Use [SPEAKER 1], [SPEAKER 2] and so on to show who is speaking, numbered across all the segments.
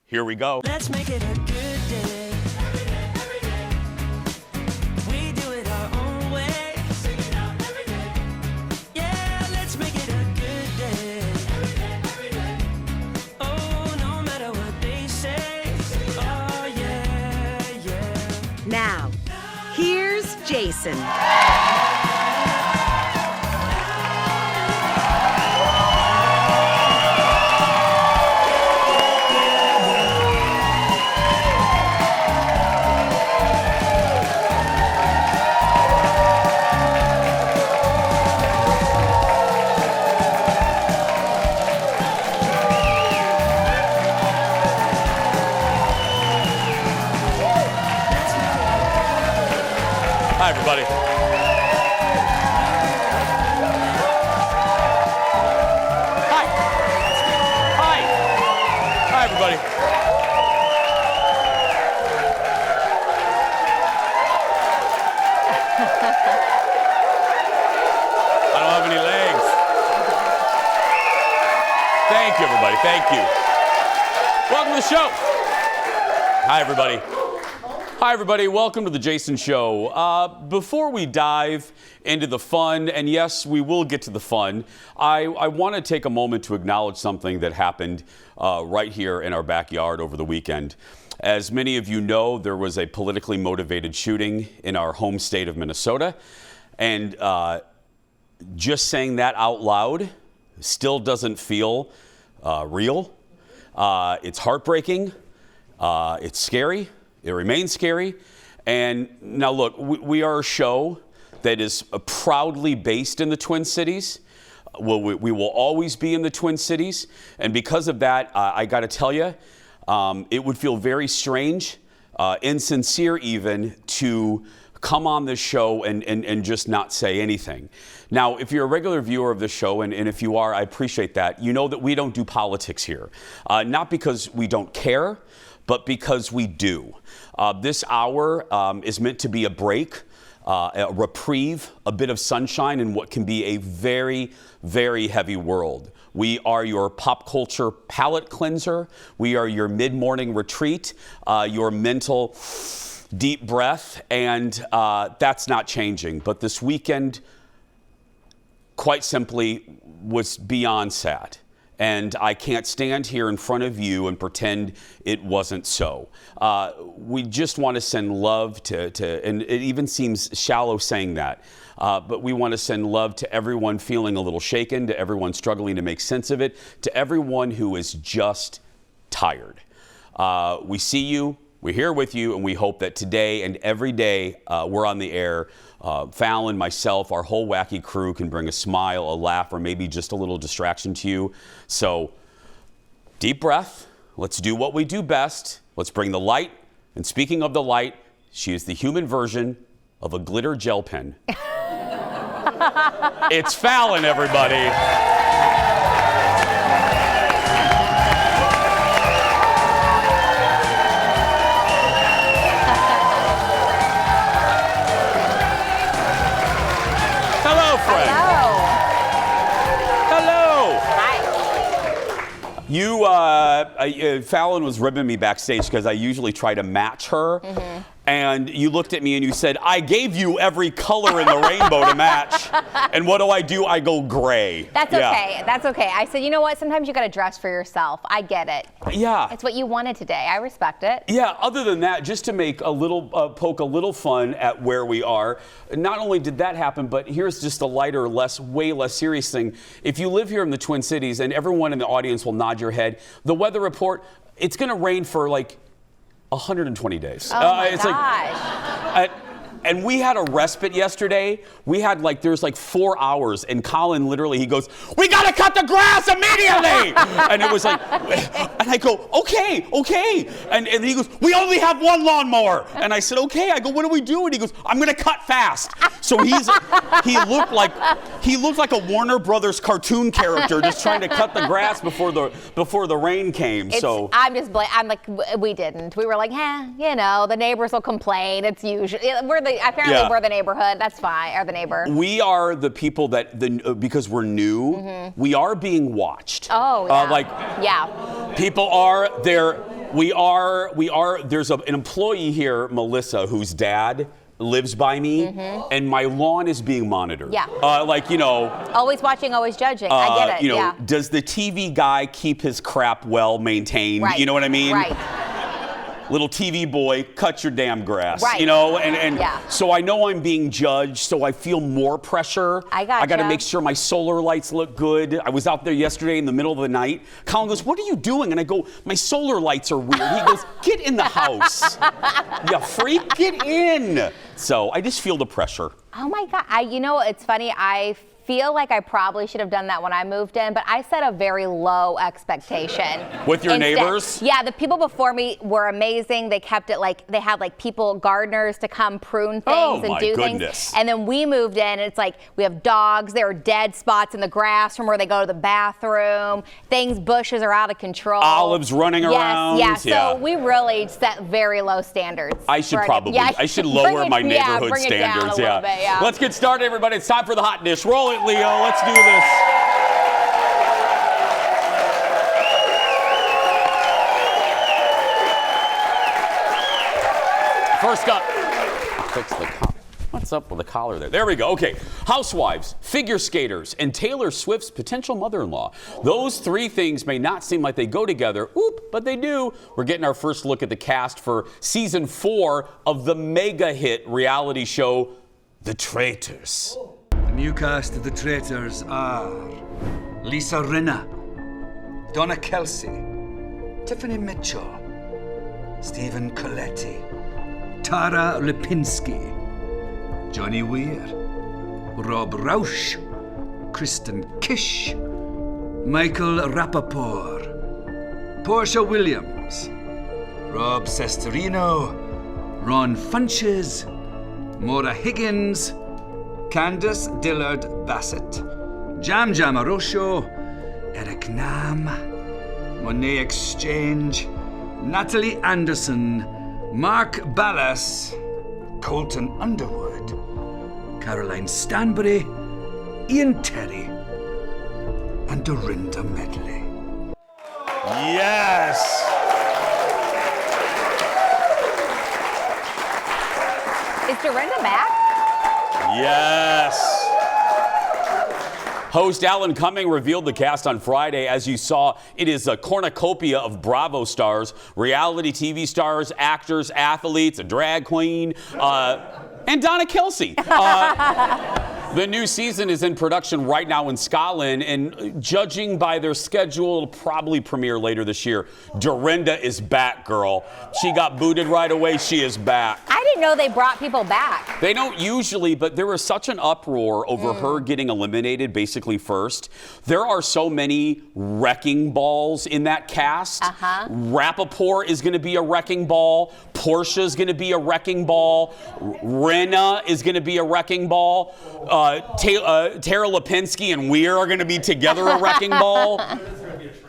[SPEAKER 1] Here we go.
[SPEAKER 2] Let's make it a good day. Every day. We do it our own way. Sing it out every day. Yeah, let's make it a good day. Every day. Oh, no matter what they say. Oh, yeah, yeah.
[SPEAKER 3] Now, here's Jason.
[SPEAKER 1] Hi, everybody. Hi. Hi. Hi, everybody. I don't have any legs. Thank you, everybody. Thank you. Welcome to the show. Hi, everybody. Hi, everybody. Welcome to the Jason Show. Before we dive into the fun, and yes, we will get to the fun, I want to take a moment to acknowledge something that happened right here in our backyard over the weekend. As many of you know, there was a politically motivated shooting in our home state of Minnesota. And just saying that out loud still doesn't feel real. It's heartbreaking. It's scary. It remains scary. And now look, we are a show that is proudly based in the Twin Cities. We will always be in the Twin Cities. And because of that, I got to tell you, it would feel very strange, insincere even, to come on this show and just not say anything. Now, if you're a regular viewer of this show, and if you are, I appreciate that, you know that we don't do politics here. Not because we don't care, but because we do. This hour is meant to be a break, a reprieve, a bit of sunshine in what can be a very, very heavy world. We are your pop culture palate cleanser. We are your mid-morning retreat, your mental deep breath, and that's not changing. But this weekend, quite simply, was beyond sad. And I can't stand here in front of you and pretend it wasn't so. We just want to send love to, and it even seems shallow saying that, but we want to send love to everyone feeling a little shaken, to everyone struggling to make sense of it, to everyone who is just tired. We see you, we're here with you, and we hope that today and every day we're on the air. Fallon, myself, our whole wacky crew can bring a smile, a laugh, or maybe just a little distraction to you. So, deep breath. Let's do what we do best. Let's bring the light. And speaking of the light, she is the human version of a glitter gel pen. It's Fallon, everybody. You, Fallon was ribbing me backstage because I usually try to match her. Mm-hmm. And you looked at me and you said, I gave you every color in the rainbow to match. And what do? I go gray.
[SPEAKER 4] That's okay. That's okay. I said, you know what? Sometimes you got to dress for yourself. I get it.
[SPEAKER 1] Yeah.
[SPEAKER 4] It's what you wanted today. I respect it.
[SPEAKER 1] Yeah. Other than that, just to make a little, poke a little fun at where we are. Not only did that happen, but here's just a lighter, way less serious thing. If you live here in the Twin Cities, and everyone in the audience will nod your head, the weather report, it's going to rain for like 120 days.
[SPEAKER 4] Oh my
[SPEAKER 1] it's
[SPEAKER 4] gosh.
[SPEAKER 1] And we had a respite yesterday. We had there's 4 hours, and Colin literally, he goes, we gotta cut the grass immediately! And it was and I go, okay. And he goes, we only have one lawnmower. And I said, okay. I go, what do we do? And he goes, I'm gonna cut fast. So he looked like a Warner Brothers cartoon character just trying to cut the grass before the rain came.
[SPEAKER 4] I'm like, we didn't. We were like, the neighbors will complain. It's usually, we're the neighborhood. That's fine. Or the neighbor.
[SPEAKER 1] We are the people that, because we're new, we are being watched.
[SPEAKER 4] Oh, yeah.
[SPEAKER 1] People are, We are. There's an employee here, Melissa, whose dad lives by me, and my lawn is being monitored.
[SPEAKER 4] Yeah.
[SPEAKER 1] Always
[SPEAKER 4] watching, always judging. I get it.
[SPEAKER 1] Does the TV guy keep his crap well maintained?
[SPEAKER 4] Right.
[SPEAKER 1] You know what I mean?
[SPEAKER 4] Right.
[SPEAKER 1] Little TV boy, cut your damn grass.
[SPEAKER 4] Right.
[SPEAKER 1] So I know I'm being judged, so I feel more pressure.
[SPEAKER 4] I got
[SPEAKER 1] to make sure my solar lights look good. I was out there yesterday in the middle of the night. Colin goes, "What are you doing?" And I go, "My solar lights are weird." He goes, "Get in the house. You freak, get in." So I just feel the pressure.
[SPEAKER 4] Oh my God. It's funny. I feel like I probably should have done that when I moved in, but I set a very low expectation.
[SPEAKER 1] With your neighbors?
[SPEAKER 4] Yeah, the people before me were amazing. They kept it they had gardeners to come prune things and do things. And then we moved in, and it's like we have dogs. There are dead spots in the grass from where they go to the bathroom. Bushes are out of control.
[SPEAKER 1] Olives running around.
[SPEAKER 4] Yeah, so we really set very low standards.
[SPEAKER 1] I should lower my neighborhood standards.
[SPEAKER 4] It down a little bit, yeah.
[SPEAKER 1] Let's get started, everybody. It's time for the hot dish. Roll it, Leo. Let's do this. First up, fix the collar. What's up with the collar there? There we go. Okay. Housewives, figure skaters, and Taylor Swift's potential mother-in-law. Those three things may not seem like they go together, but they do. We're getting our first look at the cast for season 4 of the mega hit reality show, The Traitors.
[SPEAKER 5] The new cast of The Traitors are Lisa Rinna, Donna Kelce, Tiffany Mitchell, Stephen Coletti, Tara Lipinski, Johnny Weir, Rob Rausch, Kristen Kish, Michael Rappaport, Portia Williams, Rob Sestorino, Ron Funches, Maura Higgins, Candace Dillard Bassett, Jam Jam Arosho, Eric Nam, Monet Exchange, Natalie Anderson, Mark Ballas, Colton Underwood, Caroline Stanbury, Ian Terry, and Dorinda Medley.
[SPEAKER 1] Yes!
[SPEAKER 4] Is Dorinda back?
[SPEAKER 1] Yes. Host Alan Cumming revealed the cast on Friday. As you saw, it is a cornucopia of Bravo stars, reality TV stars, actors, athletes, a drag queen, and Donna Kelce. The new season is in production right now in Scotland, and judging by their schedule, it'll probably premiere later this year. Dorinda is back, girl. She got booted right away. She is back.
[SPEAKER 4] I didn't know they brought people back.
[SPEAKER 1] They don't usually, but there was such an uproar over her getting eliminated basically first. There are so many wrecking balls in that cast. Rappaport is going to be a wrecking ball. Portia's going to be a wrecking ball. Rinna is going to be a wrecking ball. Tara Lipinski and Weir are going to be together a wrecking ball.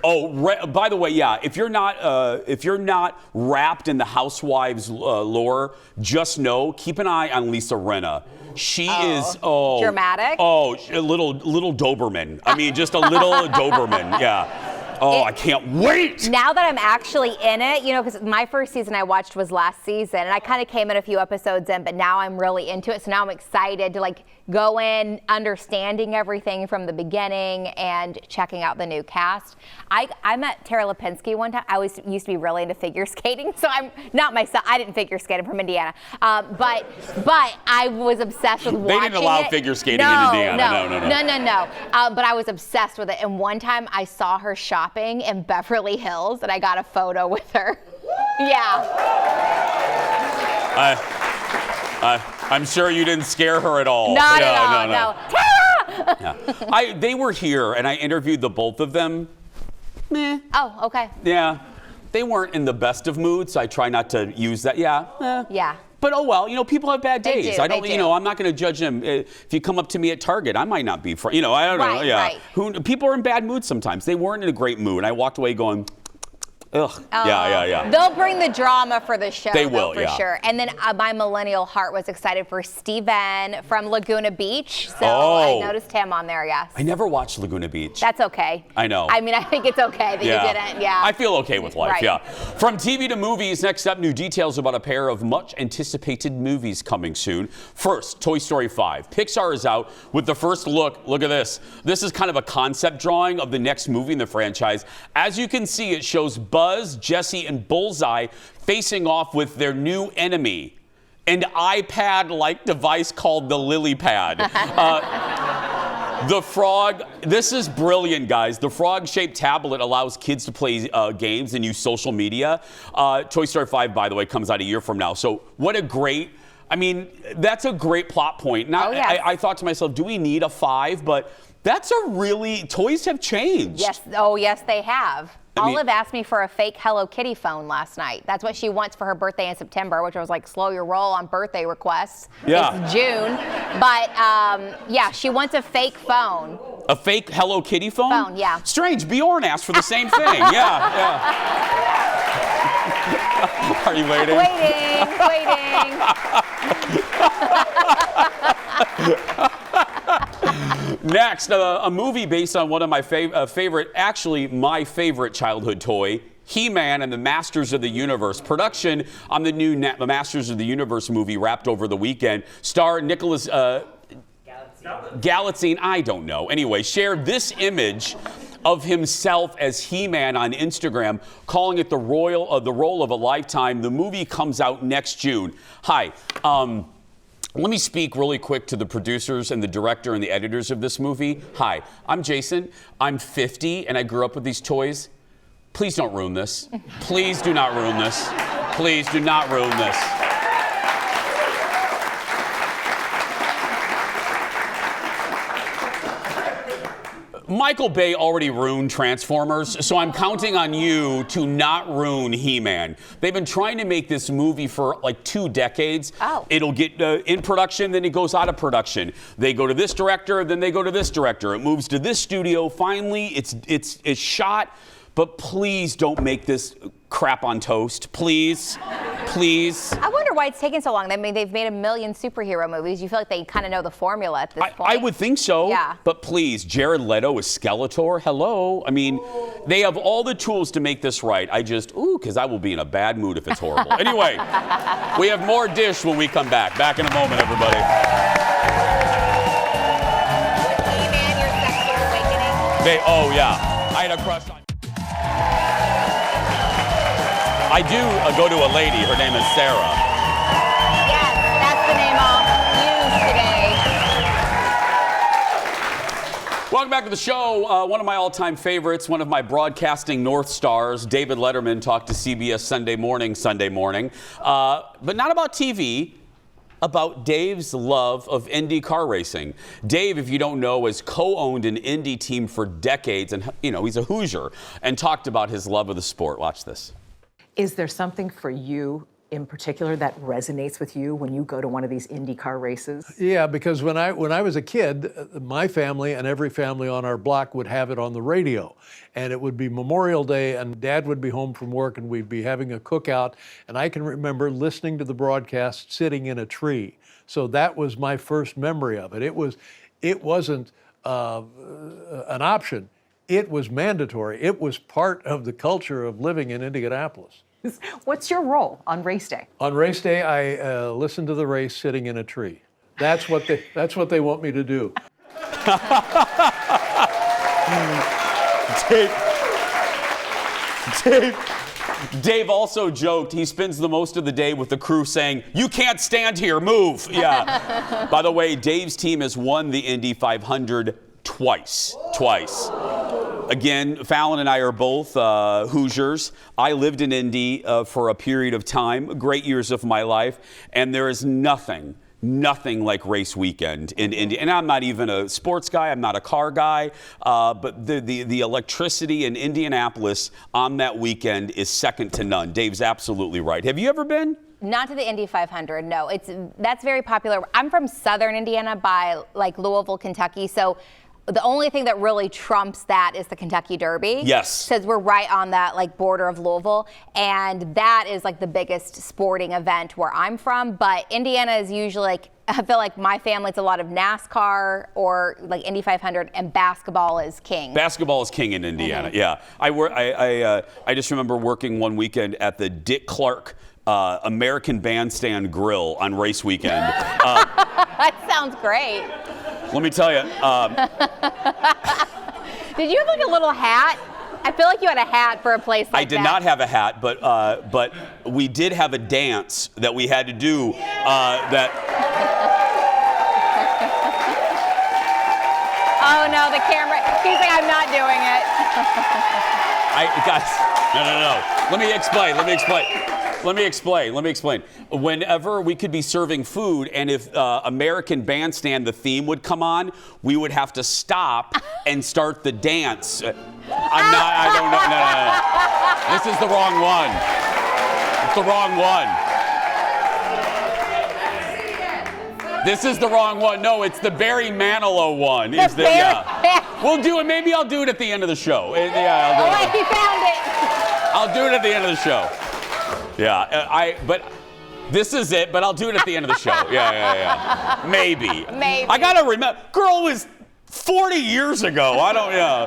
[SPEAKER 1] By the way, yeah, if you're not wrapped in the Housewives lore, just know, keep an eye on Lisa Rinna. She is
[SPEAKER 4] dramatic.
[SPEAKER 1] A little Doberman. I mean, just a little Doberman. Yeah. I can't wait!
[SPEAKER 4] Now that I'm actually in it, because my first season I watched was last season, and I kind of came in a few episodes in, but now I'm really into it. So now I'm excited to go in, understanding everything from the beginning and checking out the new cast. I met Tara Lipinski one time. I used to be really into figure skating, so I'm not myself. I didn't figure skate. I'm from Indiana, but I was obsessed with watching it.
[SPEAKER 1] They didn't allow figure skating in Indiana. No. But I was obsessed with it. And one time I saw her shopping in Beverly Hills, and I got a photo with her. Yeah. I'm sure you didn't scare her at all.
[SPEAKER 4] Not at all. No. Tara!
[SPEAKER 1] Yeah. They were here, and I interviewed the both of them. Meh.
[SPEAKER 4] Oh, okay.
[SPEAKER 1] Yeah. They weren't in the best of moods, so I try not to use that. Yeah.
[SPEAKER 4] Yeah.
[SPEAKER 1] But oh well, people have bad days.
[SPEAKER 4] They
[SPEAKER 1] I don't,
[SPEAKER 4] do.
[SPEAKER 1] I'm not going to judge them. If you come up to me at Target, I might not be, I don't know. Yeah.
[SPEAKER 4] Right.
[SPEAKER 1] People are in bad moods sometimes. They weren't in a great mood. I walked away going, Ugh. Yeah.
[SPEAKER 4] They'll bring the drama for the show.
[SPEAKER 1] They will,
[SPEAKER 4] for sure. And then my millennial heart was excited for Steven from Laguna Beach. So I noticed him on there, yes.
[SPEAKER 1] I never watched Laguna Beach.
[SPEAKER 4] That's okay.
[SPEAKER 1] I know.
[SPEAKER 4] I mean, I think it's okay that you didn't,
[SPEAKER 1] I feel okay with life,
[SPEAKER 4] Right.
[SPEAKER 1] yeah. From TV to movies, next up, new details about a pair of much anticipated movies coming soon. First, Toy Story 5. Pixar is out with the first look. Look at this. This is kind of a concept drawing of the next movie in the franchise. As you can see, it shows Buzz, Jessie, and Bullseye facing off with their new enemy, an iPad-like device called the Lily Pad. The frog, this is brilliant, guys. The frog-shaped tablet allows kids to play games and use social media. Toy Story 5, by the way, comes out a year from now. So what a great, I mean, that's a great plot point. Now, I thought to myself, do we need a 5? But that's a really, toys have changed.
[SPEAKER 4] Yes, yes, they have. Olive asked me for a fake Hello Kitty phone last night. That's what she wants for her birthday in September, which I was like, slow your roll on birthday requests.
[SPEAKER 1] Yeah.
[SPEAKER 4] It's June. But yeah, she wants a fake phone.
[SPEAKER 1] A fake Hello Kitty phone?
[SPEAKER 4] Phone, yeah.
[SPEAKER 1] Strange, Bjorn asked for the same thing. Yeah. Are you waiting?
[SPEAKER 4] Waiting.
[SPEAKER 1] Next, a movie based on one of my my favorite childhood toy, He-Man and the Masters of the Universe. Production on the new Masters of the Universe movie wrapped over the weekend. Star Nicholas Galitzine, I don't know. Anyway, shared this image of himself as He-Man on Instagram, calling it the role of a lifetime. The movie comes out next June. Hi. Let me speak really quick to the producers and the director and the editors of this movie. Hi, I'm Jason. I'm 50 and I grew up with these toys. Please don't ruin this. Please do not ruin this. Please do not ruin this. Michael Bay already ruined Transformers, so I'm counting on you to not ruin He-Man. They've been trying to make this movie for like 2 decades.
[SPEAKER 4] Oh.
[SPEAKER 1] It'll get in production, then it goes out of production. They go to this director, then they go to this director. It moves to this studio. Finally, it's shot. But please don't make this crap on toast. Please.
[SPEAKER 4] I wonder why it's taking so long. I mean, they've made 1 million superhero movies. You feel like they kind of know the formula at this point.
[SPEAKER 1] I would think so.
[SPEAKER 4] Yeah.
[SPEAKER 1] But please, Jared Leto is Skeletor. Hello. I mean, they have all the tools to make this right. Because I will be in a bad mood if it's horrible. Anyway, we have more Dish when we come back. Back in a moment, everybody.
[SPEAKER 4] He-Man, your sexual awakening.
[SPEAKER 1] I had a crush on. I do go to a lady. Her name is Sarah.
[SPEAKER 4] Yes, that's the name I'll use today.
[SPEAKER 1] Welcome back to the show. One of my all-time favorites, one of my broadcasting North Stars, David Letterman, talked to CBS Sunday morning, but not about TV. About Dave's love of Indy car racing. Dave, if you don't know, has co-owned an Indy team for decades, and he's a Hoosier, and talked about his love of the sport. Watch this.
[SPEAKER 6] Is there something for you in particular that resonates with you when you go to one of these IndyCar races?
[SPEAKER 7] Yeah, because when I was a kid, my family and every family on our block would have it on the radio. And it would be Memorial Day, and Dad would be home from work, and we'd be having a cookout. And I can remember listening to the broadcast sitting in a tree. So that was my first memory of it. It wasn't an option. It was mandatory. It was part of the culture of living in Indianapolis.
[SPEAKER 6] What's your role on race day?
[SPEAKER 7] On race day, I listen to the race sitting in a tree. That's what they want me to do.
[SPEAKER 1] Dave also joked he spends the most of the day with the crew saying, "You can't stand here, move." Yeah. By the way, Dave's team has won the Indy 500 twice. Again, Fallon and I are both Hoosiers. I lived in Indy for a period of time, great years of my life, and there is nothing like race weekend in Indy. And I'm not even a sports guy, I'm not a car guy, but the electricity in Indianapolis on that weekend is second to none. Dave's absolutely right. Have you ever been?
[SPEAKER 4] Not to the Indy 500, no. That's very popular. I'm from southern Indiana by like Louisville, Kentucky, so the only thing that really trumps that is the Kentucky Derby.
[SPEAKER 1] Yes.
[SPEAKER 4] Because we're right on that like border of Louisville, and that is like the biggest sporting event where I'm from. But Indiana is usually like, I feel like my family's a lot of NASCAR or like Indy 500, and basketball is king.
[SPEAKER 1] Basketball is king in Indiana. Yeah, I just remember working one weekend at the Dick Clark American Bandstand Grill on race weekend.
[SPEAKER 4] That sounds great.
[SPEAKER 1] Let me tell you.
[SPEAKER 4] Did you have like a little hat? I feel like you had a hat for a place like that.
[SPEAKER 1] I did not have a hat, but we did have a dance that we had to do.
[SPEAKER 4] Oh no, the camera. He's like, I'm not doing it.
[SPEAKER 1] Guys, no. Let me explain. Whenever we could be serving food, and if American Bandstand, the theme would come on, we would have to stop and start the dance. I don't know. No. This is the wrong one. It's the wrong one. This is the wrong one. No, it's the Barry Manilow one. We'll do it. Maybe I'll do it at the end of the show. Yeah,
[SPEAKER 4] Oh wait, he found it.
[SPEAKER 1] I'll do it at the end of the show. Yeah, but this is it, but I'll do it at the end of the show. Yeah. Maybe. I gotta remember, girl was 40 years ago.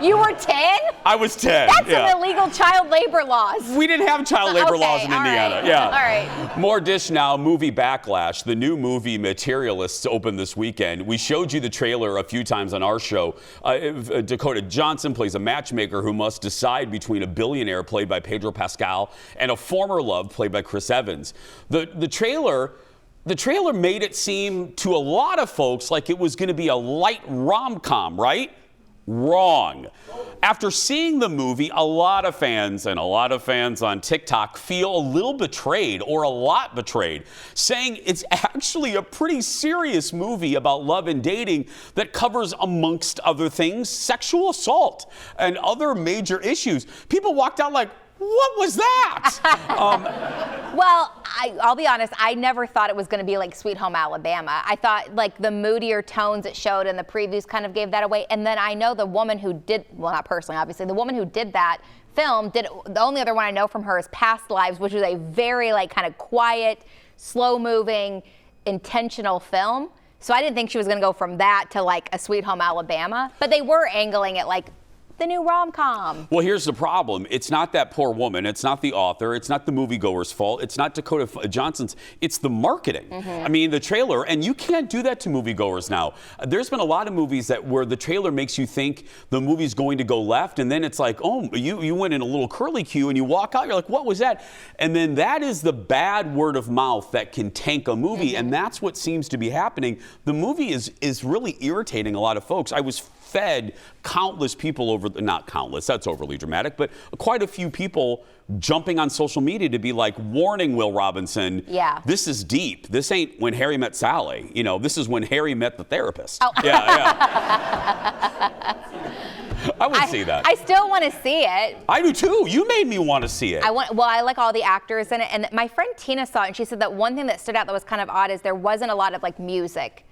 [SPEAKER 4] You were 10?
[SPEAKER 1] I was 10.
[SPEAKER 4] That's some illegal child labor laws.
[SPEAKER 1] We didn't have child labor laws in Indiana.
[SPEAKER 4] Right.
[SPEAKER 1] Yeah.
[SPEAKER 4] All right.
[SPEAKER 1] More Dish Now, movie backlash. The new movie Materialists opened this weekend. We showed you the trailer a few times on our show. Dakota Johnson plays a matchmaker who must decide between a billionaire played by Pedro Pascal and a former love played by Chris Evans. The trailer made it seem to a lot of folks like it was going to be a light rom-com, right? Wrong. After seeing the movie, a lot of fans on TikTok feel a little betrayed, or a lot betrayed, saying it's actually a pretty serious movie about love and dating that covers, amongst other things, sexual assault and other major issues. People walked out like, what was that?
[SPEAKER 4] Well, I'll be honest, I never thought it was going to be like Sweet Home Alabama. I thought like the moodier tones it showed in the previews kind of gave that away. And then I know the woman who did, well, not personally, obviously, the woman who did that film, the only other one I know from her is Past Lives, which was a very like kind of quiet, slow moving, intentional film. So I didn't think she was going to go from that to like a Sweet Home Alabama, but they were angling it like the new rom-com.
[SPEAKER 1] Well, here's the problem. It's not that poor woman. It's not the author. It's not the moviegoer's fault. It's not Dakota Johnson's. It's the marketing. I mean, the trailer, and you can't do that to moviegoers now. There's been a lot of movies where the trailer makes you think the movie's going to go left, and then it's like, oh, you went in a little curly Q, and you walk out, you're like, what was that? And then that is the bad word of mouth that can tank a movie, and that's what seems to be happening. The movie is really irritating a lot of folks. I was fed countless people not countless, that's overly dramatic, but quite a few people jumping on social media to be like, warning, Will Robinson, this is deep. This ain't When Harry Met Sally. This is When Harry Met the Therapist. Oh. Yeah. I would see that.
[SPEAKER 4] I still want to see it.
[SPEAKER 1] I do too. You made me want to see it.
[SPEAKER 4] I like all the actors in it, and my friend Tina saw it, and she said that one thing that stood out that was kind of odd is there wasn't a lot of like music.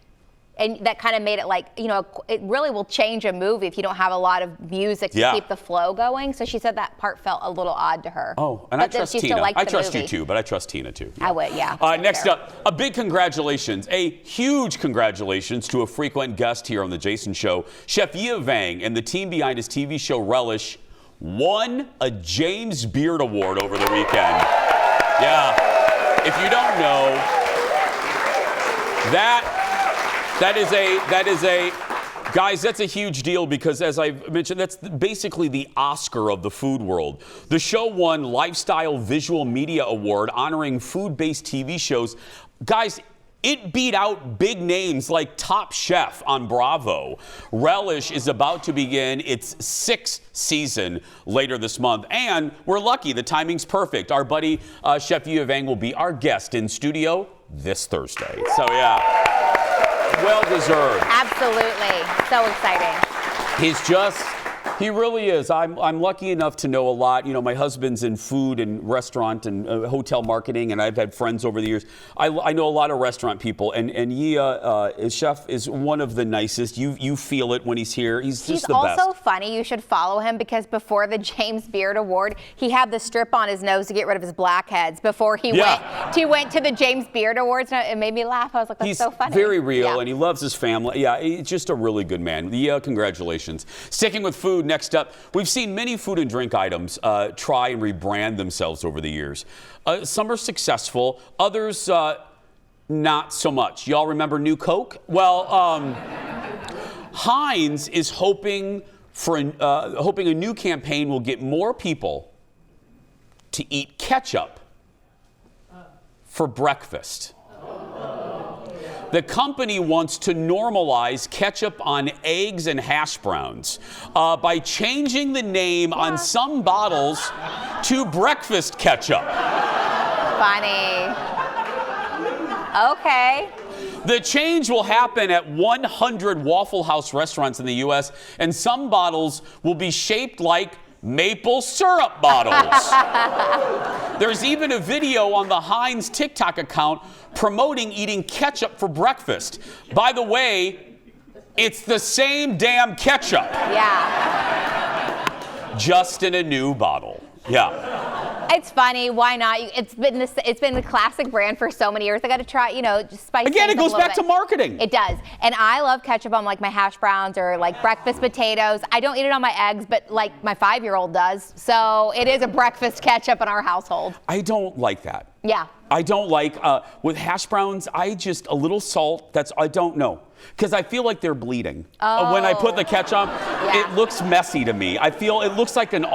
[SPEAKER 4] And that kind of made it like, it really will change a movie if you don't have a lot of music to keep the flow going. So she said that part felt a little odd to her.
[SPEAKER 1] Oh, and I trust Tina. I trust you too, but I trust Tina too.
[SPEAKER 4] I would, yeah.
[SPEAKER 1] Next up, a big congratulations, a huge congratulations to a frequent guest here on The Jason Show. Chef Yia Vang and the team behind his TV show Relish won a James Beard Award over the weekend. Yeah. If you don't know, guys, that's a huge deal because, as I mentioned, that's basically the Oscar of the food world. The show won Lifestyle Visual Media Award honoring food-based TV shows. Guys, it beat out big names like Top Chef on Bravo. Relish is about to begin its 6th season later this month. And we're lucky, the timing's perfect. Our buddy Chef Yia Vang will be our guest in studio this Thursday. So, yeah. Well deserved.
[SPEAKER 4] Absolutely. So exciting.
[SPEAKER 1] He's He really is. I'm lucky enough to know a lot. You know, my husband's in food and restaurant and hotel marketing, and I've had friends over the years. I know a lot of restaurant people, and Yia, Chef, is one of the nicest. You feel it when he's here. He's just the best.
[SPEAKER 4] He's also funny. You should follow him because before the James Beard Award, he had the strip on his nose to get rid of his blackheads before he went to the James Beard Awards. And it made me laugh. I was like, that's so funny.
[SPEAKER 1] He's very real, and he loves his family. Yeah, he's just a really good man. Yia, congratulations. Sticking with food, next up, we've seen many food and drink items try and rebrand themselves over the years. Some are successful, others not so much. Y'all remember New Coke? Well, Heinz is hoping a new campaign will get more people to eat ketchup for breakfast. The company wants to normalize ketchup on eggs and hash browns by changing the name on some bottles to breakfast ketchup.
[SPEAKER 4] Funny. Okay.
[SPEAKER 1] The change will happen at 100 Waffle House restaurants in the U.S., and some bottles will be shaped like maple syrup bottles. There's even a video on the Heinz TikTok account promoting eating ketchup for breakfast. By the way, it's the same damn ketchup.
[SPEAKER 4] Yeah.
[SPEAKER 1] Just in a new bottle. Yeah.
[SPEAKER 4] It's funny. Why not? It's been the classic brand for so many years. I got to try, just spice
[SPEAKER 1] Again,
[SPEAKER 4] things
[SPEAKER 1] it goes
[SPEAKER 4] up a little
[SPEAKER 1] back
[SPEAKER 4] bit.
[SPEAKER 1] to marketing.
[SPEAKER 4] It does. And I love ketchup on like my hash browns or like breakfast potatoes. I don't eat it on my eggs, but like my 5-year-old does. So it is a breakfast ketchup in our household.
[SPEAKER 1] I don't like that.
[SPEAKER 4] Yeah.
[SPEAKER 1] I don't like, with hash browns, a little salt, I don't know. Because I feel like they're bleeding. When I put the ketchup, it looks messy to me. It looks like an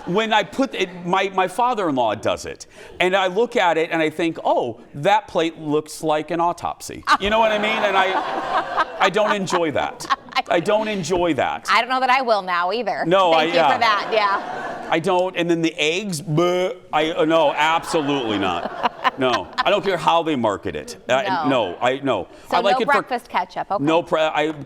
[SPEAKER 1] when I put it, my father-in-law does it. And I look at it and I think, oh, that plate looks like an autopsy. You know what I mean? And I don't enjoy that. I don't enjoy that.
[SPEAKER 4] I don't know that I will now either.
[SPEAKER 1] No,
[SPEAKER 4] Thank you for that, yeah.
[SPEAKER 1] I don't, and then the eggs, no, absolutely not. No, I don't care how they market it. No.
[SPEAKER 4] So
[SPEAKER 1] I like
[SPEAKER 4] no
[SPEAKER 1] it
[SPEAKER 4] breakfast ketchup, okay.
[SPEAKER 1] No,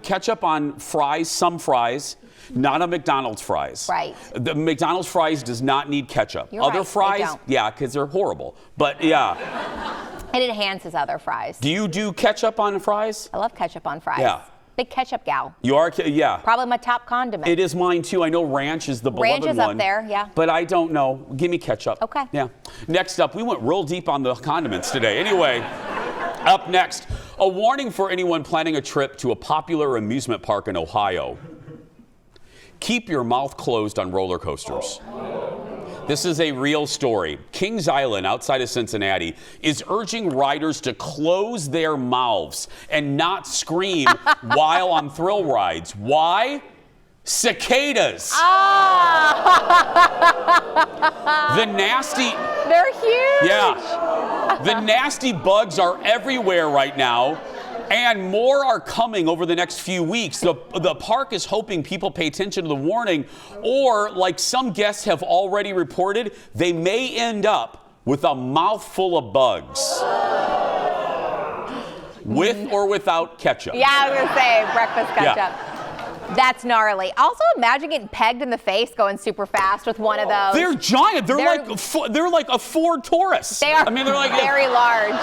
[SPEAKER 1] ketchup on fries, some fries, not on McDonald's fries.
[SPEAKER 4] Right.
[SPEAKER 1] The McDonald's fries does not need ketchup.
[SPEAKER 4] You're
[SPEAKER 1] Other
[SPEAKER 4] right, they
[SPEAKER 1] fries,
[SPEAKER 4] don't.
[SPEAKER 1] yeah, because they're horrible. But yeah.
[SPEAKER 4] It enhances other fries.
[SPEAKER 1] Do you do ketchup on fries?
[SPEAKER 4] I love ketchup on fries.
[SPEAKER 1] Yeah.
[SPEAKER 4] Big ketchup gal.
[SPEAKER 1] You are, yeah.
[SPEAKER 4] Probably my top condiment.
[SPEAKER 1] It is mine too. I know ranch is the beloved one.
[SPEAKER 4] Ranch is up there, yeah.
[SPEAKER 1] But I don't know. Give me ketchup.
[SPEAKER 4] Okay.
[SPEAKER 1] Yeah. Next up, we went real deep on the condiments today. Anyway, up next, a warning for anyone planning a trip to a popular amusement park in Ohio. Keep your mouth closed on roller coasters. This is a real story. Kings Island, outside of Cincinnati, is urging riders to close their mouths and not scream while on thrill rides. Why? Cicadas. The nasty...
[SPEAKER 4] They're huge.
[SPEAKER 1] Yeah. The nasty bugs are everywhere right now, and more are coming over the next few weeks. The park is hoping people pay attention to the warning, or, like some guests have already reported, they may end up with a mouthful of bugs. With or without ketchup.
[SPEAKER 4] Yeah, I was going to say breakfast ketchup.
[SPEAKER 1] Yeah.
[SPEAKER 4] That's gnarly. Also, imagine getting pegged in the face going super fast with one of those.
[SPEAKER 1] They're giant. They're like a Ford Taurus.
[SPEAKER 4] They are.
[SPEAKER 1] I mean, they're like
[SPEAKER 4] very large.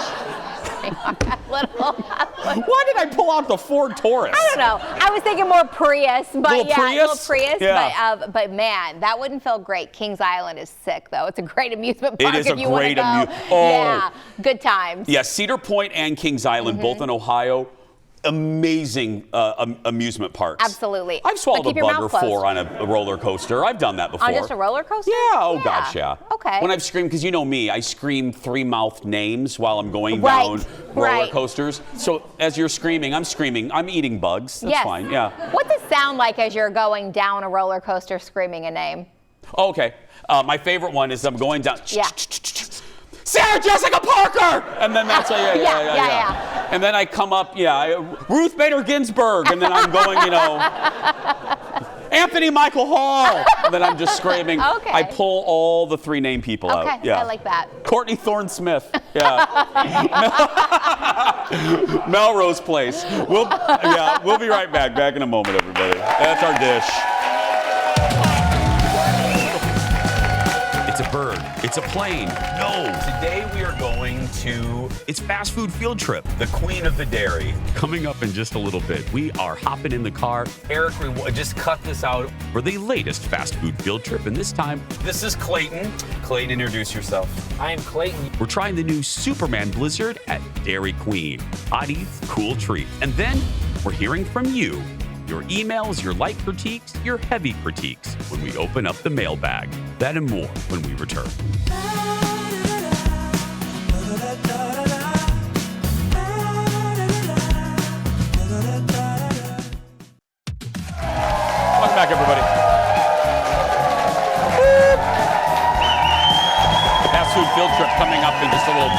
[SPEAKER 4] Little.
[SPEAKER 1] Why did I pull out the Ford Taurus?
[SPEAKER 4] I don't know. I was thinking more Prius, but little Prius.
[SPEAKER 1] Yeah.
[SPEAKER 4] But man, that wouldn't feel great. Kings Island is sick, though. It's a great amusement park.
[SPEAKER 1] It is
[SPEAKER 4] if
[SPEAKER 1] a
[SPEAKER 4] you want to
[SPEAKER 1] great
[SPEAKER 4] go. Yeah, good times.
[SPEAKER 1] Yeah, Cedar Point and Kings Island, both in Ohio. Amazing amusement parks.
[SPEAKER 4] Absolutely.
[SPEAKER 1] I've swallowed
[SPEAKER 4] But
[SPEAKER 1] a
[SPEAKER 4] keep your
[SPEAKER 1] bug or
[SPEAKER 4] mouth closed.
[SPEAKER 1] 4 on a roller coaster. I've done that before.
[SPEAKER 4] On just a roller coaster?
[SPEAKER 1] Yeah, oh gosh, yeah.
[SPEAKER 4] Okay.
[SPEAKER 1] When I've screamed, because you know me, I scream 3-mouthed names while I'm going down roller coasters. So as you're screaming, I'm eating bugs. That's fine, yeah.
[SPEAKER 4] What's it sound like as you're going down a roller coaster screaming a name?
[SPEAKER 1] Oh, okay. My favorite one is I'm going down.
[SPEAKER 4] Yeah.
[SPEAKER 1] Sarah Jessica Parker! And then that's
[SPEAKER 4] yeah.
[SPEAKER 1] And then I come up, Ruth Bader Ginsburg, and then I'm going, Anthony Michael Hall. And then I'm just screaming.
[SPEAKER 4] Okay.
[SPEAKER 1] I pull all the 3 name people out.
[SPEAKER 4] Okay,
[SPEAKER 1] Yeah.
[SPEAKER 4] I like that.
[SPEAKER 1] Courtney Thorne Smith. Yeah. Melrose Place. We'll be right back. Back in a moment, everybody. That's our dish. It's a bird. It's a plane. No. Today we are going to, it's fast food field trip, the queen of the dairy. Coming up in just a little bit, we are hopping in the car. Eric, we just cut this out for the latest fast food field trip, and this time, this is Clayton. Clayton, introduce yourself.
[SPEAKER 8] I am Clayton.
[SPEAKER 1] We're trying the new Superman Blizzard at Dairy Queen. Hot eats, cool treat. And then we're hearing from you. Your emails, your light critiques, your heavy critiques when we open up the mailbag. That and more when we return. Welcome back, everybody. Fast food field trip coming up in just a little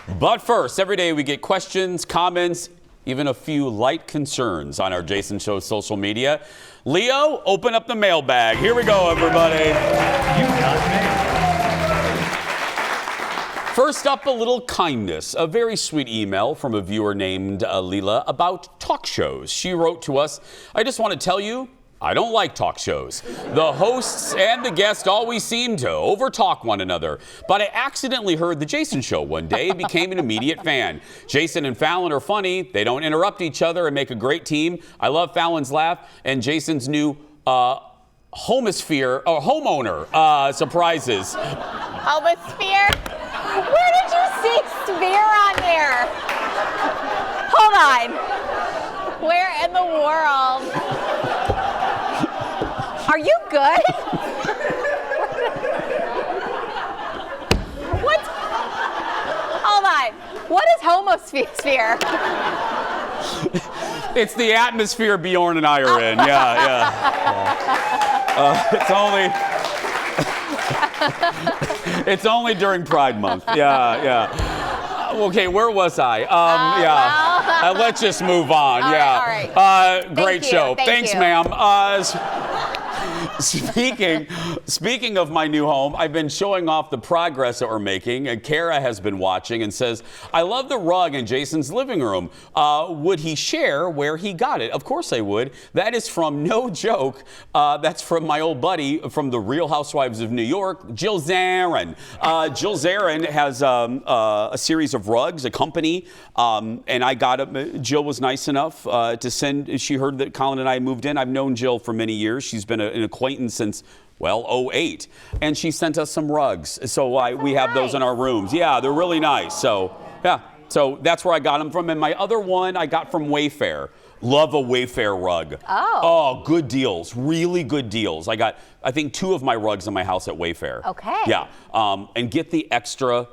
[SPEAKER 1] bit. But first, every day we get questions, comments, even a few light concerns on our Jason Show social media. Leo, open up the mailbag. Here we go, everybody. You got me. First up, a little kindness. A very sweet email from a viewer named Leela about talk shows. She wrote to us, I just want to tell you, I don't like talk shows. The hosts and the guests always seem to overtalk one another. But I accidentally heard the Jason Show one day and became an immediate fan. Jason and Fallon are funny. They don't interrupt each other and make a great team. I love Fallon's laugh and Jason's new homeowner surprises.
[SPEAKER 4] Homosphere? Where did you see sphere on there? Hold on. Where in the world? Are you good? What? Hold on. What is homosphere?
[SPEAKER 1] It's the atmosphere Bjorn and I are in. Yeah. It's only during Pride Month. Yeah. Okay, where was I? Let's just move on.
[SPEAKER 4] All
[SPEAKER 1] yeah.
[SPEAKER 4] right.
[SPEAKER 1] Great show. Thanks,
[SPEAKER 4] you.
[SPEAKER 1] ma'am. Speaking of my new home, I've been showing off the progress that we're making, and Kara has been watching and says, I love the rug in Jason's living room. Would he share where he got it? Of course I would. That is from, no joke, that's from my old buddy from the Real Housewives of New York, Jill Zarin. Jill Zarin has a series of rugs, a company, and I got it. Jill was nice enough to send, she heard that Colin and I moved in. I've known Jill for many years. She's been an acquaintance since, well, 2008. And she sent us some rugs. So we have those in our rooms. Yeah, they're really nice. So, yeah. So that's where I got them from. And my other one I got from Wayfair. Love a Wayfair rug. Oh, good deals. Really good deals. I got, I think, 2 of my rugs in my house at Wayfair.
[SPEAKER 4] Okay.
[SPEAKER 1] Yeah. And get the extra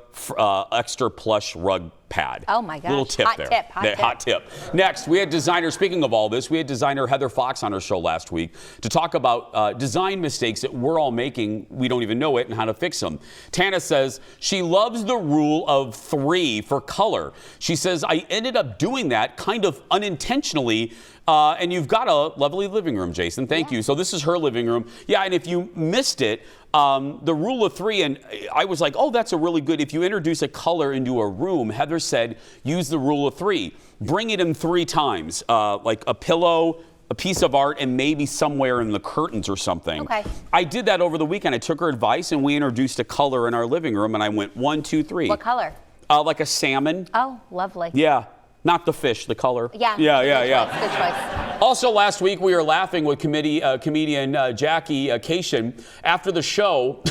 [SPEAKER 1] plush rug pad.
[SPEAKER 4] Oh my gosh.
[SPEAKER 1] Little tip
[SPEAKER 4] Hot
[SPEAKER 1] there.
[SPEAKER 4] tip, hot tip.
[SPEAKER 1] Next, we had designer, speaking of all this, we had designer Heather Fox on our show last week to talk about design mistakes that we're all making. We don't even know it and how to fix them. Tana says she loves the rule of 3 for color. She says, I ended up doing that kind of unintentionally. And you've got a lovely living room, Jason. Thank you. So this is her living room. Yeah, and if you missed it, the rule of 3, and I was like, oh, that's a really good, if you introduce a color into a room, Heather said, use the rule of 3. Bring it in 3 times, like a pillow, a piece of art, and maybe somewhere in the curtains or something.
[SPEAKER 4] Okay.
[SPEAKER 1] I did that over the weekend. I took her advice, and we introduced a color in our living room, and I went 1, 2, 3.
[SPEAKER 4] What color?
[SPEAKER 1] Like a salmon.
[SPEAKER 4] Oh, lovely.
[SPEAKER 1] Yeah. Not the fish, the color.
[SPEAKER 4] Yeah. Good choice.
[SPEAKER 1] Also, last week we were laughing with comedian Jackie Cation after the show.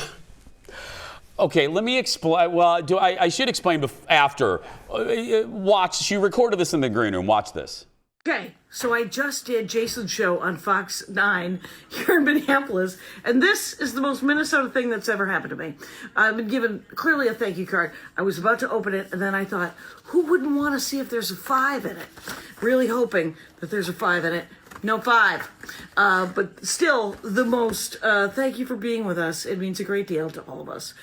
[SPEAKER 1] Okay, let me explain. Well, I should explain after. Watch. She recorded this in the green room. Watch this.
[SPEAKER 9] Okay, so I just did Jason's show on Fox 9 here in Minneapolis, and this is the most Minnesota thing that's ever happened to me. I've been given clearly a thank you card. I was about to open it, and then I thought, who wouldn't want to see if there's a 5 in it? Really hoping that there's a 5 in it. No 5. But still, the most thank you for being with us. It means a great deal to all of us.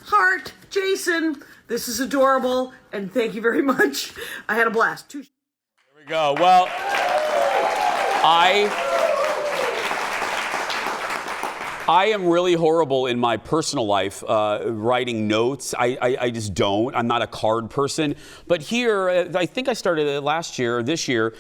[SPEAKER 9] Heart, Jason, this is adorable, and thank you very much. I had a blast.
[SPEAKER 1] Go. Well, I am really horrible in my personal life writing notes. I just don't. I'm not a card person. But here, I think I started it last year or this year.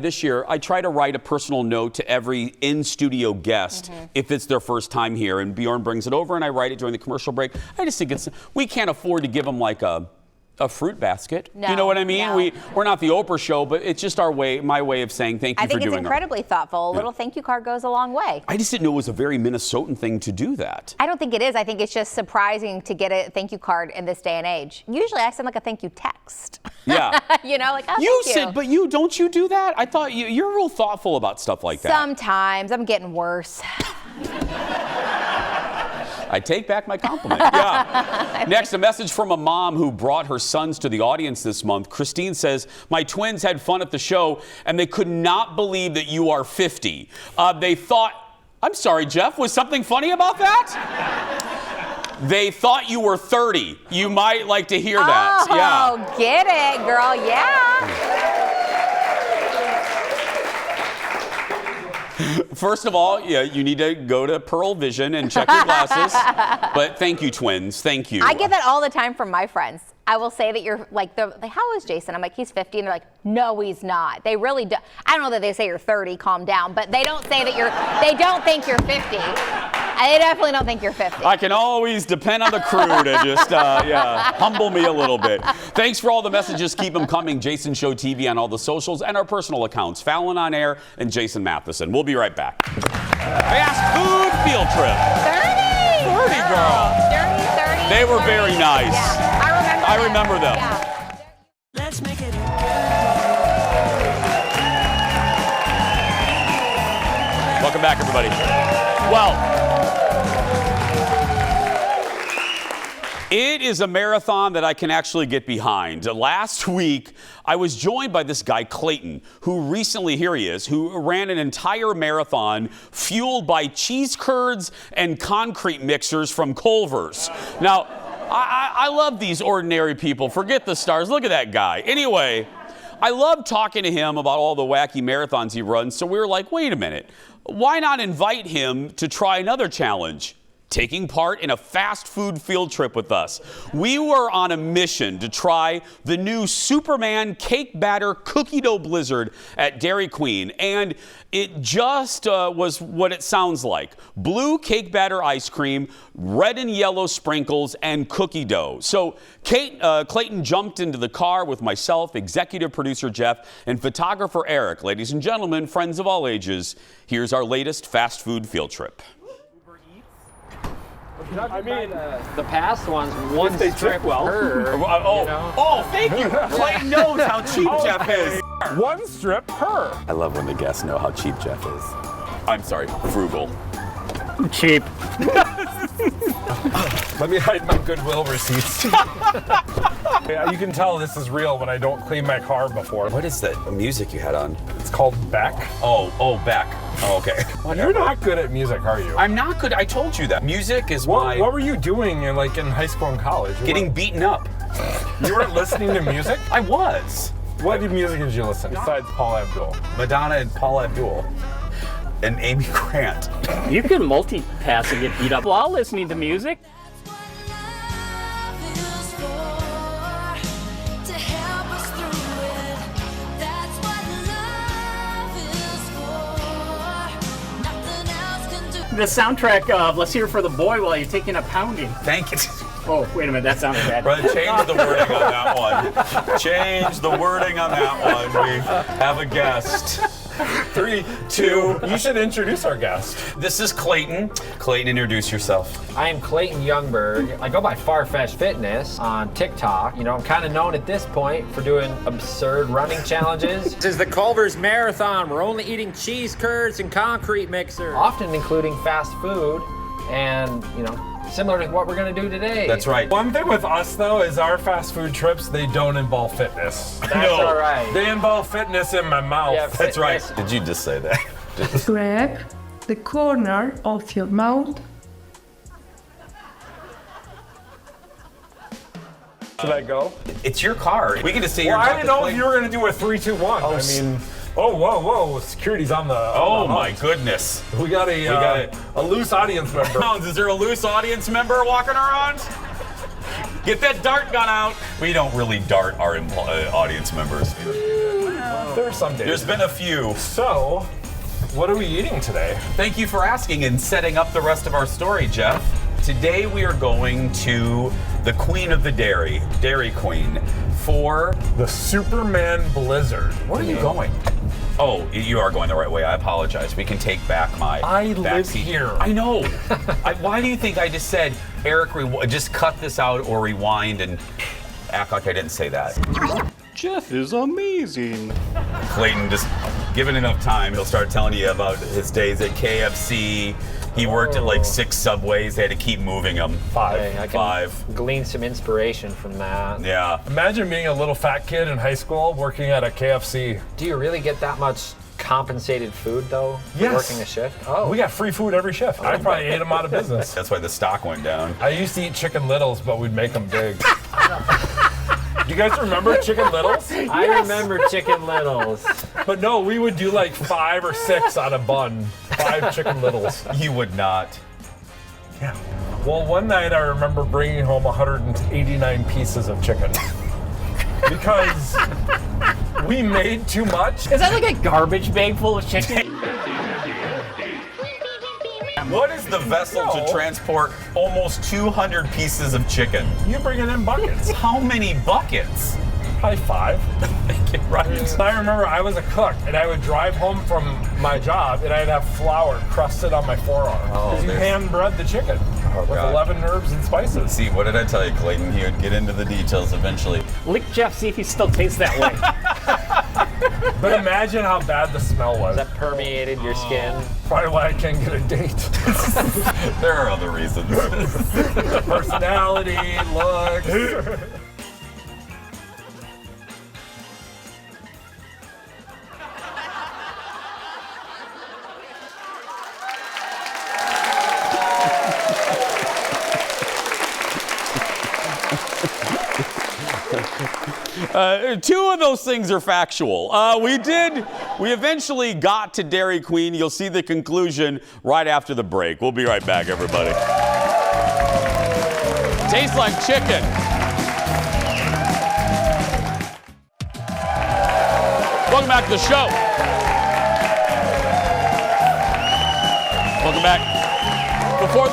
[SPEAKER 1] This year, I try to write a personal note to every in-studio guest if it's their first time here. And Bjorn brings it over and I write it during the commercial break. I just think we can't afford to give them like a fruit basket.
[SPEAKER 4] No,
[SPEAKER 1] you know what I mean?
[SPEAKER 4] no.
[SPEAKER 1] We're not the Oprah show, but it's just my way of saying thank you for doing it.
[SPEAKER 4] I think it's incredibly thoughtful. A little thank you card goes a long way.
[SPEAKER 1] I just didn't know it was a very Minnesotan thing to do that.
[SPEAKER 4] I don't think it is. I think it's just surprising to get a thank you card in this day and age. Usually I send like a thank you text.
[SPEAKER 1] Yeah.
[SPEAKER 4] You know, like, oh,
[SPEAKER 1] You
[SPEAKER 4] thank
[SPEAKER 1] said, but don't you do that? I thought you're real thoughtful about stuff like that.
[SPEAKER 4] Sometimes. I'm getting worse.
[SPEAKER 1] I take back my compliment. Yeah. Next, a message from a mom who brought her sons to the audience this month. Christine says, my twins had fun at the show and they could not believe that you are 50. They thought, I'm sorry, Jeff, was something funny about that? They thought you were 30. You might like to hear that.
[SPEAKER 4] Oh, get it, girl. Yeah.
[SPEAKER 1] First of all, you need to go to Pearl Vision and check your glasses. But thank you, twins. Thank you.
[SPEAKER 4] I get that all the time from my friends. I will say that you're like, how is Jason? I'm like, he's 50. And they're like, no, he's not. They really do. I don't know that they say you're 30, calm down, but they don't say that they don't think you're 50. They definitely don't think you're 50.
[SPEAKER 1] I can always depend on the crew to just, humble me a little bit. Thanks for all the messages. Keep them coming. Jason Show TV on all the socials and our personal accounts. Fallon on Air and Jason Matheson. We'll be right back. Fast food field trip.
[SPEAKER 4] 30.
[SPEAKER 1] 30, girl.
[SPEAKER 4] Dirty 30.
[SPEAKER 1] They were very nice.
[SPEAKER 4] Yeah.
[SPEAKER 1] I remember them.
[SPEAKER 4] Yeah.
[SPEAKER 2] Let's make it
[SPEAKER 1] Welcome back, everybody. Well, it is a marathon that I can actually get behind. Last week, I was joined by this guy, Clayton, who recently, here he is, who ran an entire marathon fueled by cheese curds and concrete mixers from Culver's. Now, I love these ordinary people. Forget the stars. Look at that guy. Anyway, I love talking to him about all the wacky marathons he runs, so we were like, wait a minute. Why not invite him to try another challenge? Taking part in a fast food field trip with us. We were on a mission to try the new Superman cake batter cookie dough blizzard at Dairy Queen, and it just was what it sounds like. Blue cake batter ice cream, red and yellow sprinkles, and cookie dough. So Clayton jumped into the car with myself, executive producer Jeff, and photographer Eric. Ladies and gentlemen, friends of all ages, here's our latest fast food field trip.
[SPEAKER 8] I mean, the past ones, one strip per.
[SPEAKER 1] Thank you. Clayton knows how cheap Jeff is.
[SPEAKER 8] One strip per.
[SPEAKER 1] I love when the guests know how cheap Jeff is. I'm sorry, frugal.
[SPEAKER 8] Cheap. Let me hide my Goodwill receipts. Yeah, you can tell this is real when I don't clean my car before.
[SPEAKER 1] What is that music you had on?
[SPEAKER 8] It's called Beck.
[SPEAKER 1] Oh, Beck. Oh, okay.
[SPEAKER 8] You're not good at music, are you?
[SPEAKER 1] I'm not good. I told you that. Music is
[SPEAKER 8] What were you doing in high school and college?
[SPEAKER 1] Getting beaten up.
[SPEAKER 8] You weren't listening to music?
[SPEAKER 1] I was.
[SPEAKER 8] What music did you listen to besides Paul Abdul?
[SPEAKER 1] Madonna and Paul Abdul. And Amy Grant.
[SPEAKER 10] You can multitask and get beat up while listening to music. The soundtrack of Let's Hear For The Boy while you're taking a pounding.
[SPEAKER 1] Thank you.
[SPEAKER 10] Oh, wait a minute, that sounded bad.
[SPEAKER 1] Brother, change the wording on that one. Change the wording on that one. We have a guest. 3, 2.
[SPEAKER 8] You should introduce our guest.
[SPEAKER 1] This is Clayton. Clayton, introduce yourself.
[SPEAKER 11] I am Clayton Youngberg. I go by Farfetch Fitness on TikTok. You know, I'm kind of known at this point for doing absurd running challenges.
[SPEAKER 12] This is the Culver's Marathon. We're only eating cheese curds and concrete mixer.
[SPEAKER 11] Often including fast food and, similar to what we're going to do today.
[SPEAKER 1] That's right.
[SPEAKER 8] One thing with us, though, is our fast food trips, they don't involve fitness.
[SPEAKER 11] That's all right.
[SPEAKER 8] They involve fitness in my mouth.
[SPEAKER 11] Yeah,
[SPEAKER 1] That's right. Did you just say that?
[SPEAKER 13] Grab the corner of your mouth.
[SPEAKER 8] Should I go?
[SPEAKER 1] It's your car. We get to see your
[SPEAKER 8] I didn't know if you were going to do a 3, 2, 1. Oh, whoa. Security's on the.
[SPEAKER 1] Oh,
[SPEAKER 8] on the
[SPEAKER 1] my
[SPEAKER 8] hunt.
[SPEAKER 1] goodness.
[SPEAKER 8] We got a loose audience member.
[SPEAKER 1] Is there a loose audience member walking around? Get that dart gun out. We don't really dart our audience members.
[SPEAKER 8] There are some days.
[SPEAKER 1] There's been a few.
[SPEAKER 8] So, what are we eating today?
[SPEAKER 1] Thank you for asking and setting up the rest of our story, Jeff. Today we are going to the queen of the dairy, Dairy Queen, for
[SPEAKER 8] the Superman Blizzard.
[SPEAKER 1] Where are you going? Oh, you are going the right way. I apologize. We can take back my
[SPEAKER 8] I
[SPEAKER 1] back
[SPEAKER 8] live
[SPEAKER 1] seat.
[SPEAKER 8] here.
[SPEAKER 1] I know. Why do you think I just said, Eric, just cut this out or rewind and act like I didn't say that?
[SPEAKER 14] Jeff is amazing.
[SPEAKER 1] Clayton, just given enough time, he'll start telling you about his days at KFC. He worked at like 6 Subways. They had to keep moving them.
[SPEAKER 11] 5. I can
[SPEAKER 1] 5.
[SPEAKER 11] glean some inspiration from that.
[SPEAKER 1] Yeah.
[SPEAKER 8] Imagine being a little fat kid in high school working at a KFC.
[SPEAKER 11] Do you really get that much compensated food though? For
[SPEAKER 8] Yes.
[SPEAKER 11] working a shift? Oh.
[SPEAKER 8] We got free food every shift. I probably ate them out of business.
[SPEAKER 1] That's why the stock went down.
[SPEAKER 8] I used to eat Chicken Littles, but we'd make them big. Do you guys remember Chicken Littles?
[SPEAKER 11] I remember Chicken Littles.
[SPEAKER 8] But no, we would do like 5 or 6 on a bun. 5 Chicken Littles.
[SPEAKER 1] You would not.
[SPEAKER 8] Yeah. Well, one night I remember bringing home 189 pieces of chicken. Because we made too much.
[SPEAKER 10] Is that like a garbage bag full of chicken?
[SPEAKER 1] What is the vessel to transport almost 200 pieces of chicken?
[SPEAKER 8] You bring it in buckets.
[SPEAKER 1] How many buckets?
[SPEAKER 8] Probably 5.
[SPEAKER 1] Right.
[SPEAKER 8] I remember I was a cook and I would drive home from my job and I'd have flour crusted on my forearm. Because you hand bread the chicken with
[SPEAKER 1] God.
[SPEAKER 8] 11 herbs and spices.
[SPEAKER 1] See, what did I tell you, Clayton? He would get into the details eventually.
[SPEAKER 10] Lick Jeff, see if he still tastes that way.
[SPEAKER 8] But imagine how bad the smell was.
[SPEAKER 11] That permeated your skin.
[SPEAKER 8] Probably why I can't get a date.
[SPEAKER 1] There are other reasons.
[SPEAKER 8] Personality, looks.
[SPEAKER 1] Two of those things are factual. We eventually got to Dairy Queen. You'll see the conclusion right after the break. We'll be right back, everybody. Tastes like chicken. Welcome back to the show. Welcome back. Before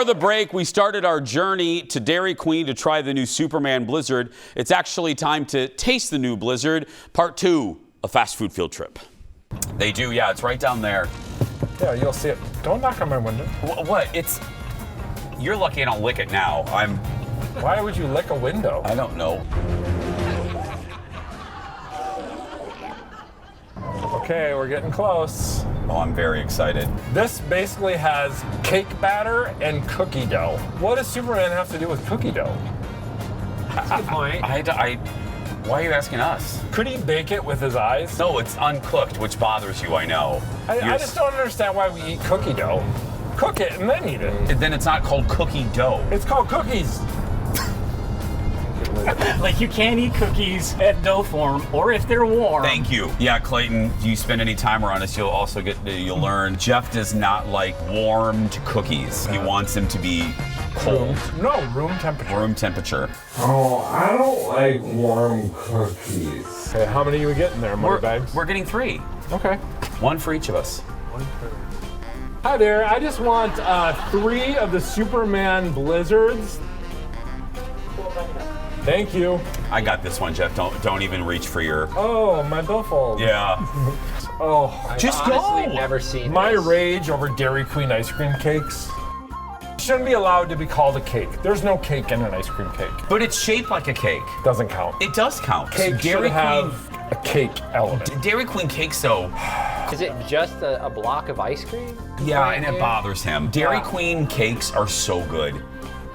[SPEAKER 1] the break, we started our journey to Dairy Queen to try the new Superman Blizzard. It's actually time to taste the new Blizzard, part 2, a fast food field trip. They do, yeah, it's right down there.
[SPEAKER 8] Yeah, you'll see it. Don't knock on my window.
[SPEAKER 1] What? You're lucky I don't lick it now.
[SPEAKER 8] Why would you lick a window?
[SPEAKER 1] I don't know.
[SPEAKER 8] Okay, we're getting close.
[SPEAKER 1] Oh, I'm very excited.
[SPEAKER 8] This basically has cake batter and cookie dough. What does Superman have to do with cookie dough?
[SPEAKER 11] That's a good point.
[SPEAKER 1] Why are you asking us?
[SPEAKER 8] Could he bake it with his eyes?
[SPEAKER 1] No, it's uncooked, which bothers you, I know.
[SPEAKER 8] I just don't understand why we eat cookie dough. Cook it and then eat it.
[SPEAKER 1] Then it's not called cookie dough.
[SPEAKER 8] It's called cookies.
[SPEAKER 10] Like you can't eat cookies at dough form, or if they're warm.
[SPEAKER 1] Thank you. Yeah, Clayton, you spend any time around us, you'll learn Jeff does not like warmed cookies. He wants them to be cold.
[SPEAKER 8] Room temperature.
[SPEAKER 1] Room temperature.
[SPEAKER 8] Oh, I don't like warm cookies. Okay, how many are we getting there, money bags?
[SPEAKER 1] We're getting 3.
[SPEAKER 8] Okay.
[SPEAKER 1] 1 for each of us.
[SPEAKER 8] Hi there, I just want 3 of the Superman Blizzards. Thank you.
[SPEAKER 1] I got this one, Jeff. Don't even reach for your.
[SPEAKER 8] Oh, my billfold.
[SPEAKER 1] Yeah.
[SPEAKER 8] Oh,
[SPEAKER 1] just
[SPEAKER 11] honestly
[SPEAKER 1] go.
[SPEAKER 11] Never seen
[SPEAKER 8] my
[SPEAKER 11] this.
[SPEAKER 8] rage over Dairy Queen ice cream cakes. Shouldn't be allowed to be called a cake. There's no cake in an ice cream cake.
[SPEAKER 1] But it's shaped like a cake.
[SPEAKER 8] Doesn't count.
[SPEAKER 1] It does count.
[SPEAKER 8] Cake should have a cake element.
[SPEAKER 1] Dairy Queen cakes, though.
[SPEAKER 11] Is it just a block of ice cream?
[SPEAKER 1] Yeah,
[SPEAKER 11] right
[SPEAKER 1] and
[SPEAKER 11] here?
[SPEAKER 1] it bothers him. Dairy Queen cakes are so good.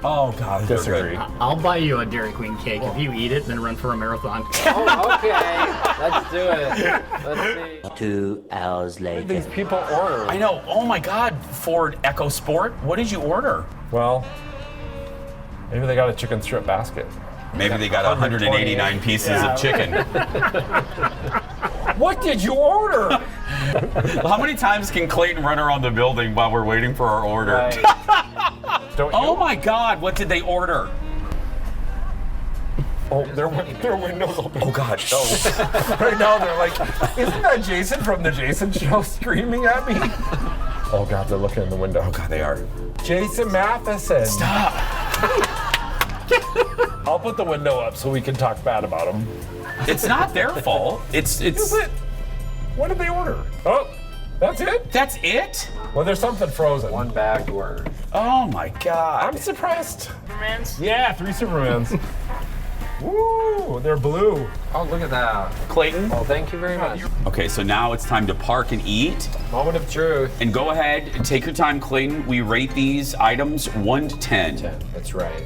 [SPEAKER 1] Oh God, they're
[SPEAKER 8] Disagree.
[SPEAKER 1] good.
[SPEAKER 10] I'll buy you a Dairy Queen cake if you eat it, then run for a marathon.
[SPEAKER 11] Oh, okay. Let's do it. Let's see.
[SPEAKER 15] 2 hours later.
[SPEAKER 8] These people order.
[SPEAKER 1] I know. Oh my God, Ford EcoSport. What did you order?
[SPEAKER 8] Well, maybe they got a chicken strip basket.
[SPEAKER 1] Maybe they got 189 pieces of chicken.
[SPEAKER 8] What did you order?
[SPEAKER 1] How many times can Clayton run around the building while we're waiting for our order?
[SPEAKER 11] Right.
[SPEAKER 1] Oh my God, what did they order?
[SPEAKER 8] Oh, their windows open.
[SPEAKER 1] Oh God, no.
[SPEAKER 8] Right now they're like, isn't that Jason from the Jason Show screaming at me? Oh God, they're looking in the window.
[SPEAKER 1] Oh God, they are.
[SPEAKER 8] Jason Matheson.
[SPEAKER 1] Stop.
[SPEAKER 8] I'll put the window up so we can talk bad about them.
[SPEAKER 1] It's not their fault. It's.
[SPEAKER 8] Is it? What did they order? Oh, that's it?
[SPEAKER 1] That's it?
[SPEAKER 8] Well, there's something frozen.
[SPEAKER 11] One bagged word.
[SPEAKER 1] Oh my God.
[SPEAKER 8] I'm surprised.
[SPEAKER 10] Supermans?
[SPEAKER 8] Yeah, 3 Supermans. Woo, they're blue.
[SPEAKER 11] Oh, look at that.
[SPEAKER 1] Clayton?
[SPEAKER 11] Oh, thank you very much.
[SPEAKER 1] Okay, so now it's time to park and eat.
[SPEAKER 11] Moment of truth.
[SPEAKER 1] And go ahead and take your time, Clayton. We rate these items 1 to 10.
[SPEAKER 11] 10. That's right.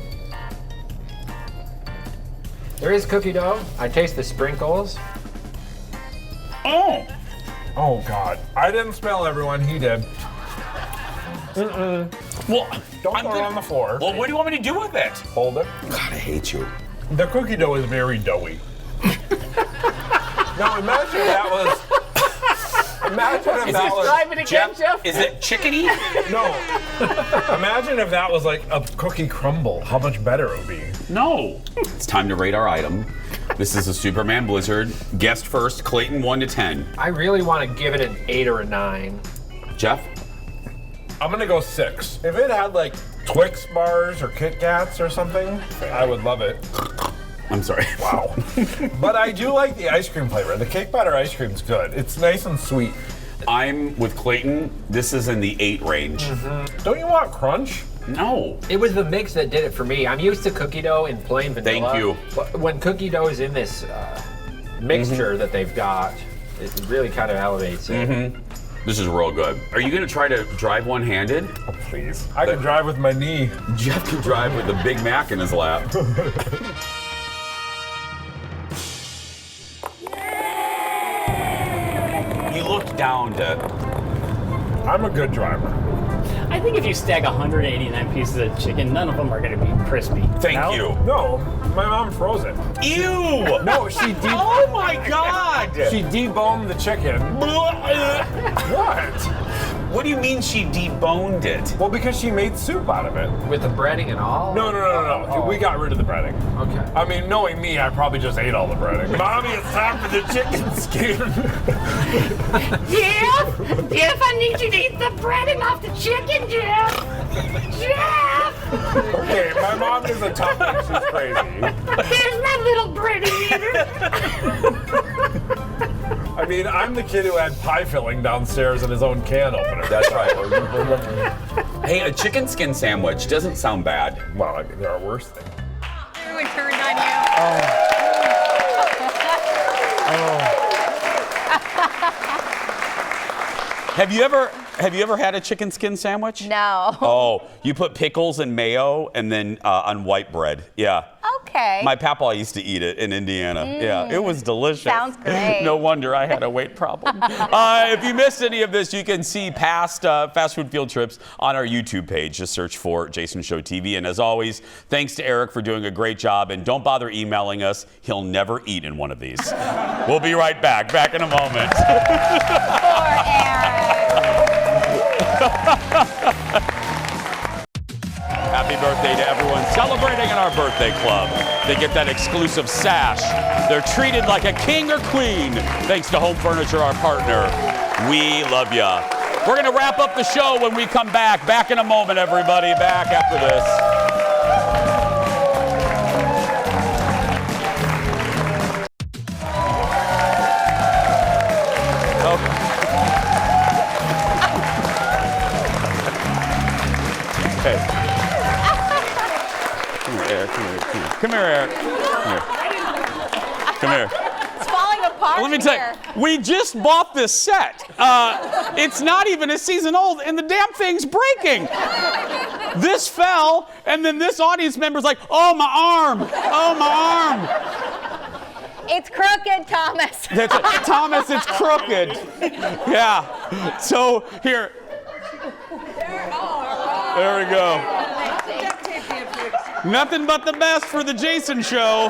[SPEAKER 11] There is cookie dough. I taste the sprinkles.
[SPEAKER 1] Oh!
[SPEAKER 8] Oh God, I didn't smell everyone. He did.
[SPEAKER 1] Well,
[SPEAKER 8] Don't throw it on the floor.
[SPEAKER 1] Well, what do you want me to do with it?
[SPEAKER 8] Hold it.
[SPEAKER 1] God, I hate you.
[SPEAKER 8] The cookie dough is very doughy. Now imagine that was. Imagine if that was.
[SPEAKER 10] Describe it again, Jeff.
[SPEAKER 1] Is it chickeny?
[SPEAKER 8] No. Imagine if that was like a cookie crumble. How much better it would be.
[SPEAKER 1] No. It's time to rate our item. This is a Superman Blizzard. Guest first, Clayton, 1 to 10.
[SPEAKER 11] I really want to give it an 8 or a 9.
[SPEAKER 1] Jeff?
[SPEAKER 8] I'm gonna go 6. If it had like Twix bars or Kit Kats or something, I would love it.
[SPEAKER 1] I'm sorry.
[SPEAKER 8] Wow. But I do like the ice cream flavor. The cake batter ice cream is good. It's nice and sweet.
[SPEAKER 1] I'm with Clayton. This is in the 8 range.
[SPEAKER 8] Mm-hmm. Don't you want crunch?
[SPEAKER 1] No.
[SPEAKER 11] It was the mix that did it for me. I'm used to cookie dough in plain vanilla.
[SPEAKER 1] Thank you.
[SPEAKER 11] But when cookie dough is in this mixture that they've got, it really kind of elevates it.
[SPEAKER 1] Mm-hmm. This is real good. Are you gonna try to drive one-handed?
[SPEAKER 8] Oh, please. I can drive with my knee.
[SPEAKER 1] Jeff can drive with a Big Mac in his lap. You looked down to...
[SPEAKER 8] I'm a good driver.
[SPEAKER 10] I think if you stack 189 pieces of chicken, none of them are going to be crispy.
[SPEAKER 1] Thank you.
[SPEAKER 8] No, my mom froze it.
[SPEAKER 1] Ew!
[SPEAKER 8] No, she
[SPEAKER 1] Oh my God!
[SPEAKER 8] She deboned the chicken. What?
[SPEAKER 1] What do you mean she deboned it?
[SPEAKER 8] Well, because she made soup out of it.
[SPEAKER 11] With the breading and all?
[SPEAKER 8] No.
[SPEAKER 11] Oh.
[SPEAKER 8] We got rid of the breading.
[SPEAKER 11] Okay.
[SPEAKER 8] I mean, knowing me, I probably just ate all the breading. Mommy, it's time for the chicken skin.
[SPEAKER 2] Jeff, I need you to eat the breading off the chicken, Jeff. Jeff,
[SPEAKER 8] Okay, my mom is a tough one. She's crazy.
[SPEAKER 2] here's my little breading eater.
[SPEAKER 8] I mean, I'm the kid who had pie filling downstairs in his own can opener.
[SPEAKER 1] That's right. Hey, a chicken skin sandwich doesn't sound bad.
[SPEAKER 8] Well, I mean, there are worse things.
[SPEAKER 3] Everyone turned on you.
[SPEAKER 1] Have you ever had a chicken skin sandwich?
[SPEAKER 4] No.
[SPEAKER 1] Oh, you put pickles and mayo and then on white bread. Yeah.
[SPEAKER 4] Okay.
[SPEAKER 1] My papa used to eat it in Indiana. Yeah, it was delicious.
[SPEAKER 4] Sounds great.
[SPEAKER 1] No wonder I had a weight problem. If you missed any of this, you can see past fast food field trips on our YouTube page. Just search for Jason Show TV. And as always, thanks to Eric for doing a great job. And don't bother emailing us. He'll never eat in one of these. We'll be right back. Back in a moment.
[SPEAKER 4] Poor Eric.
[SPEAKER 1] Happy birthday to everyone celebrating in our birthday club. They get that exclusive sash. They're treated like a king or queen, thanks to Home Furniture, our partner. We love ya. We're going to wrap up the show when we come back. Back in a moment, everybody. Back after this. Come here, Eric. Come here.
[SPEAKER 4] It's falling apart.
[SPEAKER 1] Let me tell you, we just bought this set. It's not even a season old, and the damn thing's breaking. This fell, and then this audience member's like, oh, my arm. Oh, my arm.
[SPEAKER 4] It's crooked, Thomas.
[SPEAKER 1] That's it. Thomas, it's crooked. Yeah. So, here. There we go. Nothing but the best for the Jason Show.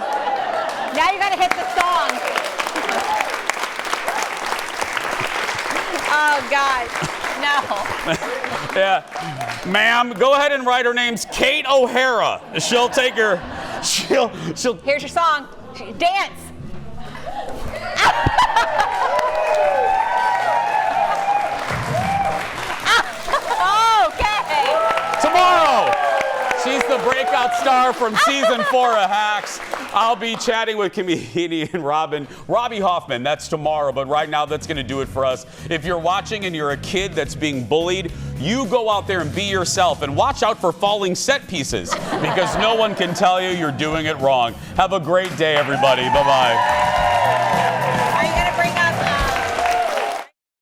[SPEAKER 4] Now you gotta hit the song. Oh God, no.
[SPEAKER 1] Yeah, ma'am, go ahead and write her name's Kate O'Hara. She'll take her. She'll.
[SPEAKER 4] Here's your song. Dance. Okay.
[SPEAKER 1] Tomorrow, she's the breakout star from season 4 of Hacks. I'll be chatting with comedian Robbie Hoffman. That's tomorrow, but right now that's going to do it for us. If you're watching and you're a kid that's being bullied, you go out there and be yourself and watch out for falling set pieces because no one can tell you you're doing it wrong. Have a great day, everybody. Bye-bye.